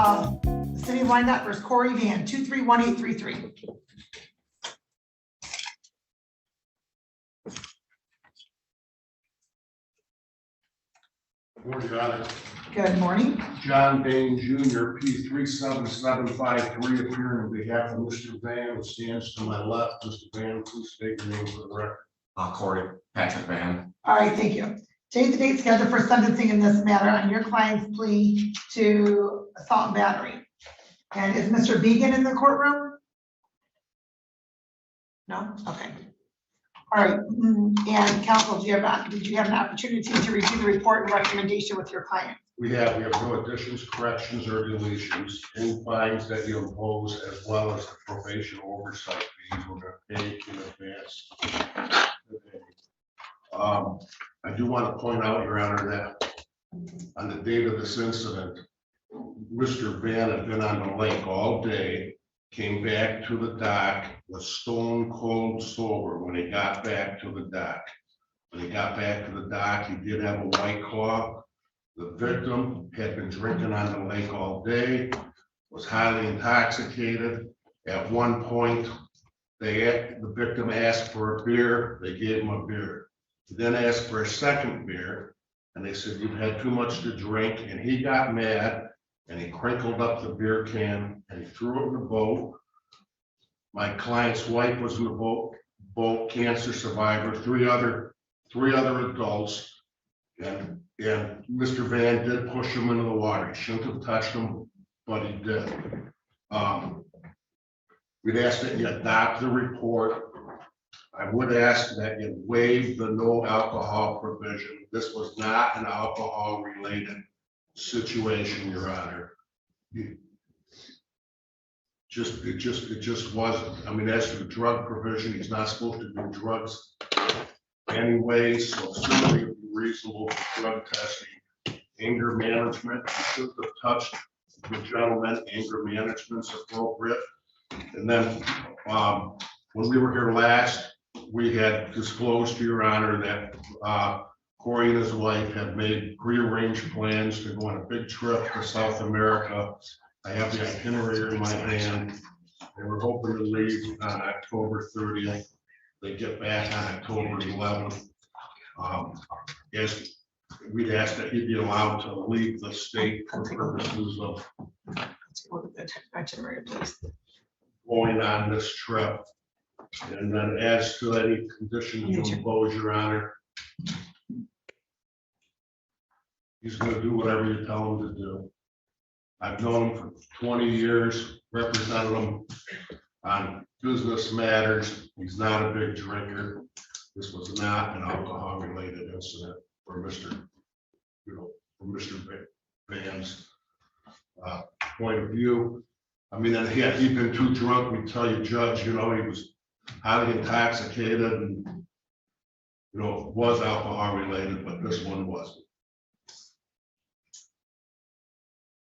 City of Wyandotte versus Corey Van, 231833. Morning, Your Honor. Good morning. John Bain Jr., P37753, appearing on behalf of Mr. Van, who stands to my left. Mr. Van, please state your name for the record. Corey Patrick Van. All right, thank you. Change the date scheduled for sentencing in this matter on your client's plea to assault and battery. And is Mr. Began in the courtroom? No? Okay. All right, and counsel, did you have an opportunity to review the report and recommendation with your client? We have no additions, corrections, or deletions. Any fines that you impose, as well as the probation oversight fees, we're going to pay in advance. I do want to point out, Your Honor, that on the date of this incident, Mr. Van had been on the lake all day, came back to the dock, was stone cold sober when he got back to the dock. When he got back to the dock, he did have a White Claw. The victim had been drinking on the lake all day, was highly intoxicated. At one point, the victim asked for a beer. They gave him a beer. He then asked for a second beer, and they said, "You've had too much to drink." And he got mad, and he crinkled up the beer can, and he threw it in the boat. My client's wife was in the boat, cancer survivor, three other adults, and Mr. Van did push him into the water. He shouldn't have touched him, but he did. We'd ask that you adopt the report. I would ask that you waive the no alcohol provision. This was not an alcohol-related situation, Your Honor. It just wasn't. I mean, as to the drug provision, he's not supposed to do drugs anyway, so certainly it would be reasonable for drug testing. Anger management, you should have touched the gentleman. Anger management's appropriate. And then when we were here last, we had disclosed to Your Honor that Corey and his wife had made prearranged plans to go on a big trip to South America. I have the itinerary in my hand. They were hoping to leave on October 30th. They get back on October 11th. Yes, we'd ask that he be allowed to leave the state for purposes of going on this trip. And then as to any conditions you impose, Your Honor, he's going to do whatever you tell him to do. I've known him for 20 years, represented him on business matters. He's not a big drinker. This was not an alcohol-related incident for Mr. Van's point of view. I mean, and had he been too drunk, we tell you, Judge, he was highly intoxicated and, was alcohol-related, but this one wasn't.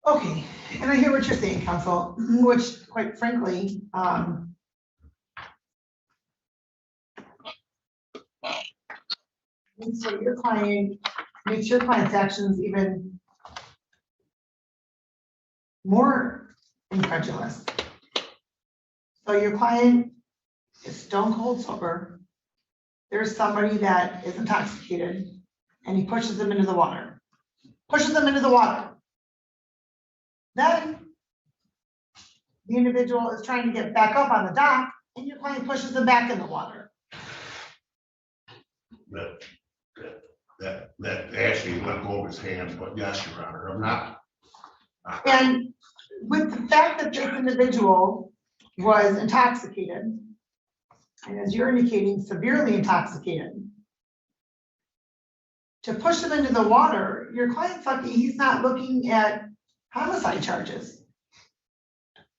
Okay, and I hear what you're saying, counsel, which quite frankly, makes your client's actions even more incredulous. So your client is stone cold sober. There's somebody that is intoxicated and he pushes them into the water. Then the individual is trying to get back up on the dock and your client pushes them back in the water. That actually let go of his hand, but yes, Your Honor, I'm not. And with the fact that this individual was intoxicated, and as you're indicating, severely intoxicated, to push him into the water, your client's lucky he's not looking at homicide charges.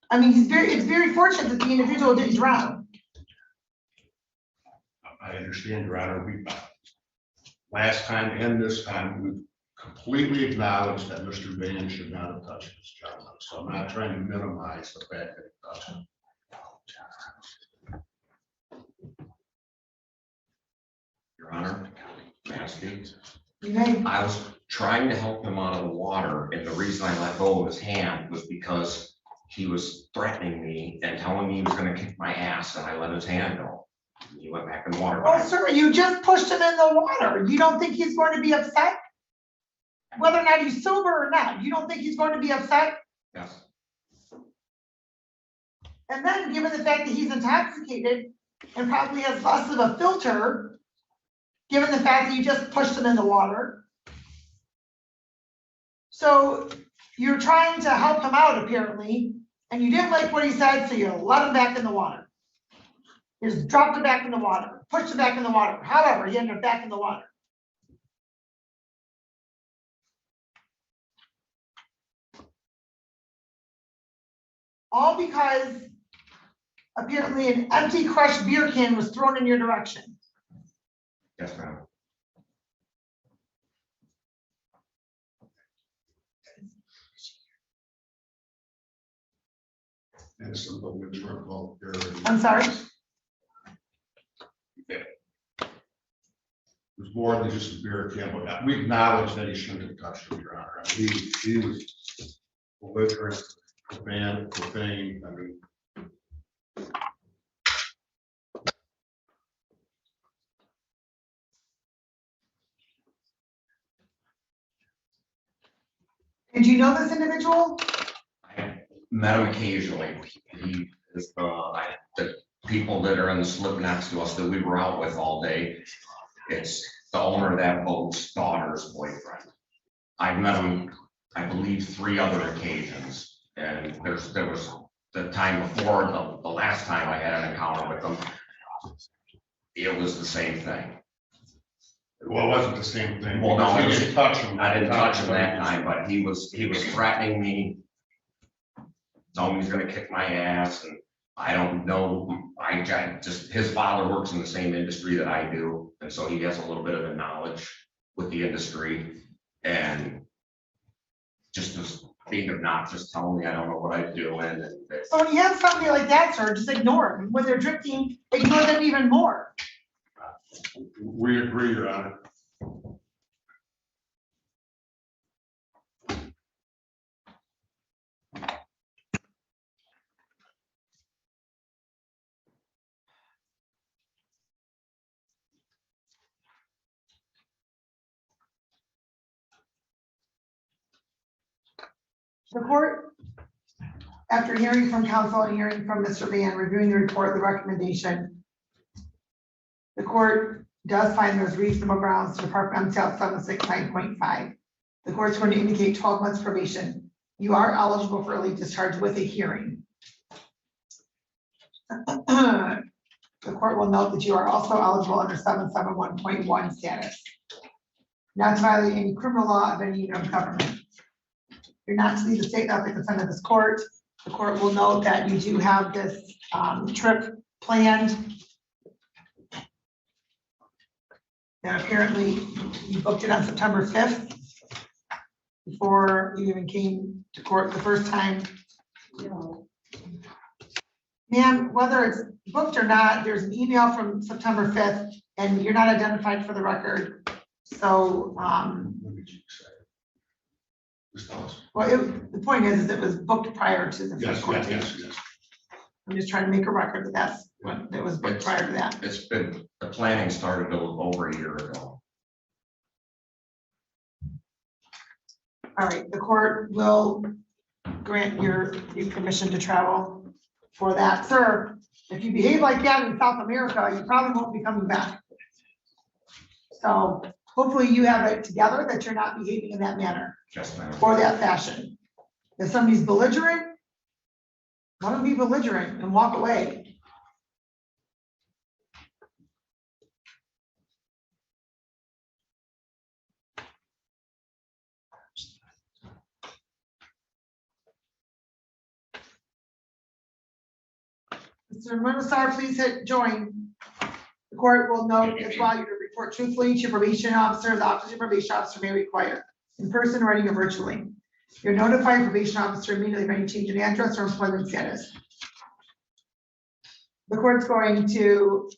I mean, it's very fortunate that the individual didn't drown. I understand, Your Honor. Last time and this time, we completely acknowledged that Mr. Van should not have touched this gentleman. So I'm not trying to minimize the fact that he touched him. Your Honor, may I speak? You may. I was trying to help him out of the water, and the reason I let go of his hand was because he was threatening me and telling me he was gonna kick my ass, and I let his hand go. He went back in the water. Well, sir, you just pushed him in the water. You don't think he's going to be upset? Whether or not he's sober or not, you don't think he's going to be upset? Yes, And then, given the fact that he's intoxicated and probably has less of a filter, given the fact that you just pushed him in the water. So you're trying to help him out apparently, and you didn't like what he said, so you let him back in the water. You just dropped him back in the water, pushed him back in the water. However, he ended up back in the water. All because apparently an empty crushed beer can was thrown in your direction. yes, ma'am. And some of which were called. I'm sorry? It was more than just a beer can, but we acknowledge that he shouldn't have touched him, Your Honor. I mean, he was belligerent, profane, I mean. Did you know this individual? I met him occasionally. He is the people that are in the slip next to us that we were out with all day. It's the owner of that boat's daughter's boyfriend. I've met him, I believe, 3 other occasions, and there was the time before the last time I had an encounter with him. It was the same thing. Well, it wasn't the same thing. Well, no, You didn't touch him. I didn't touch him that time, but he was threatening me. Telling me he's gonna kick my ass, and I don't know, his father works in the same industry that I do, and so he has a little bit of a knowledge with the industry, and just was being obnoxious, telling me I don't know what I'm doing, and So when you have somebody like that, sir, just ignore them. When they're drifting, ignore them even more. We agree, Your Honor. The court, after hearing from counsel and hearing from Mr. Van, reviewing the report, the recommendation, the court does find there's reasonable grounds to depart from MCL 769.5. The court's going to indicate 12 months probation. You are eligible for early discharge with a hearing. The court will note that you are also eligible under 771.1 status, not to violate any criminal law of any unit of government. You're not to leave the state without the consent of this court. The court will note that you do have this trip planned. And apparently you booked it on September 5th before you even came to court the first time. Ma'am, whether it's booked or not, there's an email from September 5th and you're not identified for the record. So, What did you say? Just tell us. well, the point is it was booked prior to the Yes, first court date. yes. I'm just trying to make a record that that's when it was booked prior to that. it's been, the planning started over a year ago. All right, the court will grant you permission to travel for that. Sir, if you behave like that in South America, you probably won't be coming back. So hopefully you have it together that you're not behaving in that manner Yes, ma'am. or that fashion. If somebody's belligerent, let them be belligerent and walk away. Mr. Munasar, please hit join. The court will note as well you to report truthfully to your probation officer. The office of your probation officer may require in person, writing, or virtually. You're notified probation officer immediately of any change in address or employment status. The court's going to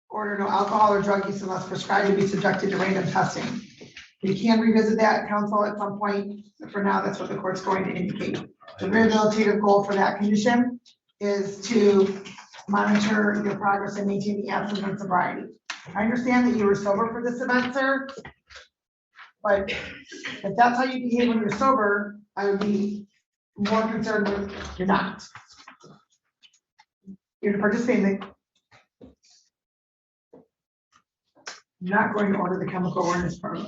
order no alcohol or drug use unless prescribed to be subjected to random testing. We can revisit that, council, at some point, but for now, that's what the court's going to indicate. The rehabilitative goal for that condition is to monitor your progress and maintain the absence of sobriety. I understand that you were sober for this event, sir, but if that's how you behave when you're sober, I would be more concerned with you're not. You're to participate in the. I'm not going to order the chemical awareness program.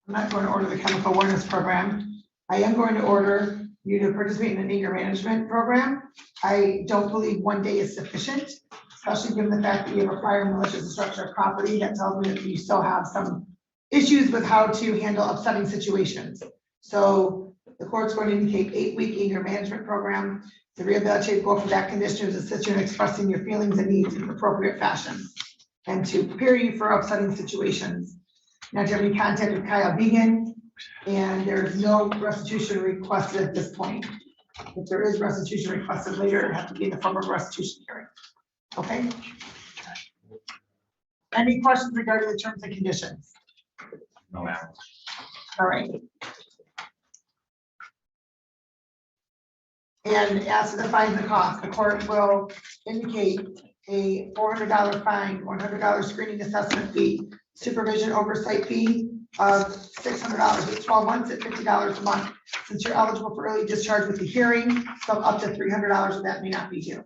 I'm not going to order the chemical awareness program. I am going to order you to participate in an anger management program. I don't believe one day is sufficient, especially given the fact that you have a prior malicious destruction of property. That tells me that you still have some issues with how to handle upsetting situations. So the court's going to indicate 8-week anger management program. The rehabilitative goal for that condition is to assist you in expressing your feelings and needs in an appropriate fashion and to prepare you for upsetting situations. Not to have any contact with Kyle Vegan, and there is no restitution requested at this point. If there is restitution requested later, it has to be in the form of a restitution hearing. Okay? Any questions regarding the terms and conditions? No, ma'am. All right. And as to the fines and costs, the court will indicate a $400 fine, $100 screening assessment fee, supervision oversight fee of $600. It's 12 months at $50 a month. Since you're eligible for early discharge with the hearing, so up to $300 of that may not be due.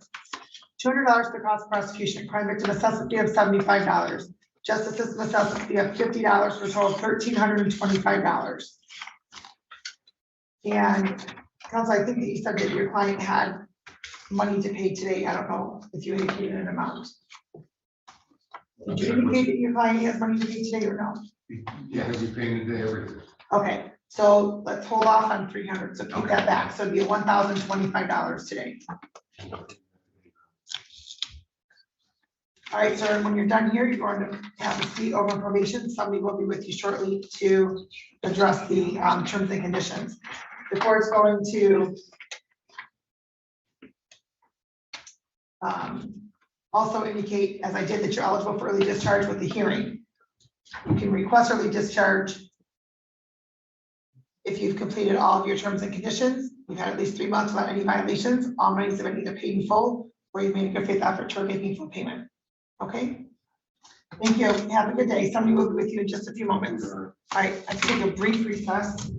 $200 for cost of prosecution, crime victim assessment fee of $75. Justice system assessment fee of $50 for a total of $1,325. And counsel, I think that you said that your client had money to pay today. I don't know if you indicated an amount. Did you indicate that your client has money to pay today or no? Yeah, he'll be paying today everything. Okay, so let's hold off on 300, so keep that back, so it'd be $1,025 today. All right, sir, when you're done here, you're going to have a seat over probation. Somebody will be with you shortly to address the terms and conditions. The court's going to also indicate, as I did, that you're eligible for early discharge with the hearing. You can request early discharge if you've completed all of your terms and conditions. You've had at least 3 months without any violations. All monies have been either paid in full or you've made a good faith effort toward making full payment. Okay? Thank you. Have a good day. Somebody will be with you in just a few moments. All right, I take a brief recess.